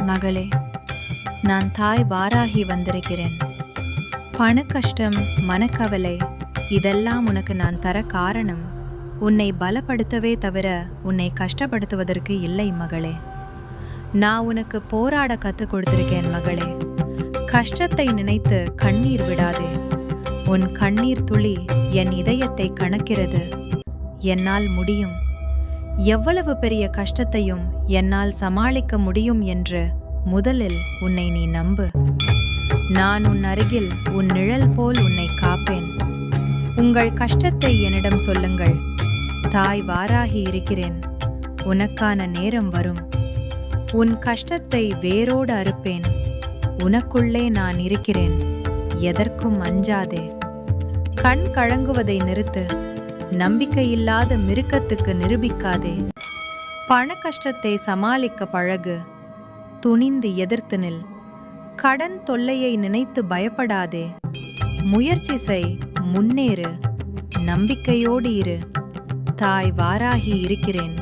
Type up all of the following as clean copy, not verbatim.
மகளே, நான் தாய் வாராகி வந்திருக்கிறேன். பண கஷ்டம், மனக்கவலை இதெல்லாம் உனக்கு நான் தர காரணம் உன்னை பலப்படுத்தவே தவிர உன்னை கஷ்டப்படுத்துவதற்கு இல்லை மகளே. நான் உனக்கு போராட கற்றுக் கொடுத்திருக்கேன் மகளே. கஷ்டத்தை நினைத்து கண்ணீர் விடாதே. உன் கண்ணீர் துளி என் இதயத்தை கணக்கிறது. என்னால் முடியும், எவ்வளவு பெரிய கஷ்டத்தையும் என்னால் சமாளிக்க முடியும் என்று முதலில் உன்னை நீ நம்பு. நான் உன் அருகில் உன் நிழல் போல் உன்னை காப்பேன். உங்கள் கஷ்டத்தை என்னிடம் சொல்லுங்கள். தாய் வாராகி இருக்கிறேன். உனக்கான நேரம் வரும். உன் கஷ்டத்தை வேரோடு அறுப்பேன். உனக்குள்ளே நான் இருக்கிறேன். எதற்கும் அஞ்சாதே. கண் கலங்குவதை நிறுத்து. நம்பிக்கையில்லாத மிருகத்துக்கு நிரூபிக்காதே. பண கஷ்டத்தை சமாளிக்க பழகு. துணிந்து எதிர்த்து நில். கடன் தொல்லையை நினைத்து பயப்படாதே. முயற்சி செய், முன்னேறு. நம்பிக்கையோடு இரு. தாய் வாராகி இருக்கிறேன்.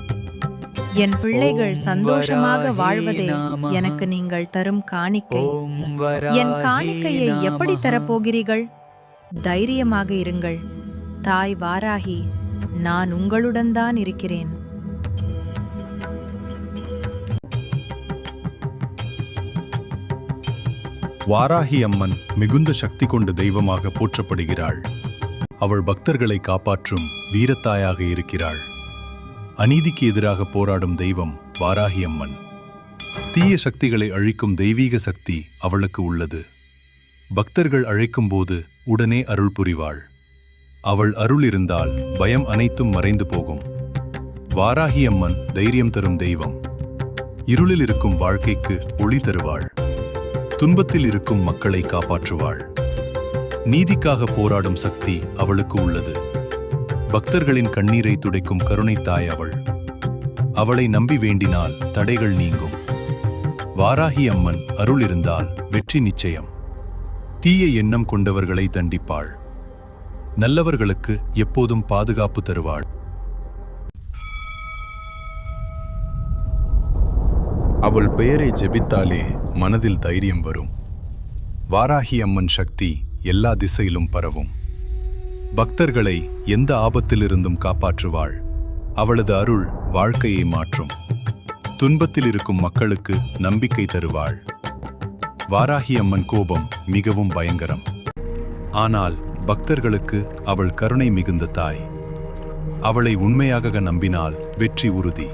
என் பிள்ளைகள் சந்தோஷமாக வாழ்வதே எனக்கு நீங்கள் தரும் காணிக்கை. என் காணிக்கையை எப்படி தரப்போகிறீர்கள்? தைரியமாக இருங்கள். தாய் வாராகி, நான் உங்களுடன் தான் இருக்கிறேன். வாராகி அம்மன் மிகுந்த சக்தி கொண்ட தெய்வமாக போற்றப்படுகிறாள். அவள் பக்தர்களை காப்பாற்றும் வீரத்தாயாக இருக்கிறாள். அநீதிக்கு எதிராக போராடும் தெய்வம் வாராகி அம்மன். தீய சக்திகளை அழிக்கும் தெய்வீக சக்தி அவளுக்கு உள்ளது. பக்தர்கள் அழைக்கும் போது உடனே அருள் புரிவாள். அவள் அருள் இருந்தால் பயம் அனைத்தும் மறைந்து போகும். வாராகி அம்மன் தைரியம் தரும் தெய்வம். இருளில் இருக்கும் வாழ்க்கைக்கு ஒளி தருவாள். துன்பத்தில் இருக்கும் மக்களை காப்பாற்றுவாள். நீதிக்காக போராடும் சக்தி அவளுக்கு உள்ளது. பக்தர்களின் கண்ணீரை துடைக்கும் கருணை தாய் அவள். அவளை நம்பி வேண்டினால் தடைகள் நீங்கும். வாராகி அம்மன் அருள் இருந்தால் வெற்றி நிச்சயம். தீய எண்ணம் கொண்டவர்களை தண்டிப்பாள். நல்லவர்களுக்கு எப்போதும் பாதுகாப்பு தருவாள். அவள் பெயரை ஜெபித்தாலே மனதில் தைரியம் வரும். வாராகி அம்மன் சக்தி எல்லா திசையிலும் பரவும். பக்தர்களை எந்த ஆபத்திலிருந்தும் காப்பாற்றுவாள். அவளது அருள் வாழ்க்கையை மாற்றும். துன்பத்தில் இருக்கும் மக்களுக்கு நம்பிக்கை தருவாள். வாராகி அம்மன் கோபம் மிகவும் பயங்கரம். ஆனால் பக்தர்களுக்கு அவள் கருணை மிகுந்த தாய். அவளை உண்மையாக நம்பினால் வெற்றி உறுதி.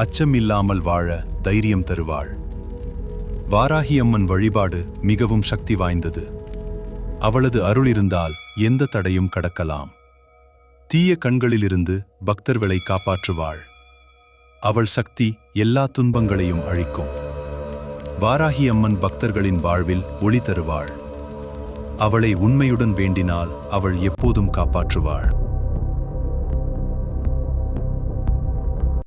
அச்சமில்லாமல் வாழ தைரியம் தருவாள். வாராகி அம்மன் வழிபாடு மிகவும் சக்தி வாய்ந்தது. அவளது அருள் இருந்தால் எந்த தடையும் கடக்கலாம். தீய கண்களிலிருந்து பக்தர்களை காப்பாற்றுவாள். அவள் சக்தி எல்லா துன்பங்களையும் அழிக்கும். வாராகி அம்மன் பக்தர்களின் வாழ்வில் ஒளி தருவாள். அவளை உண்மையுடன் வேண்டினால் அவள் எப்போதும் காப்பாற்றுவாள்.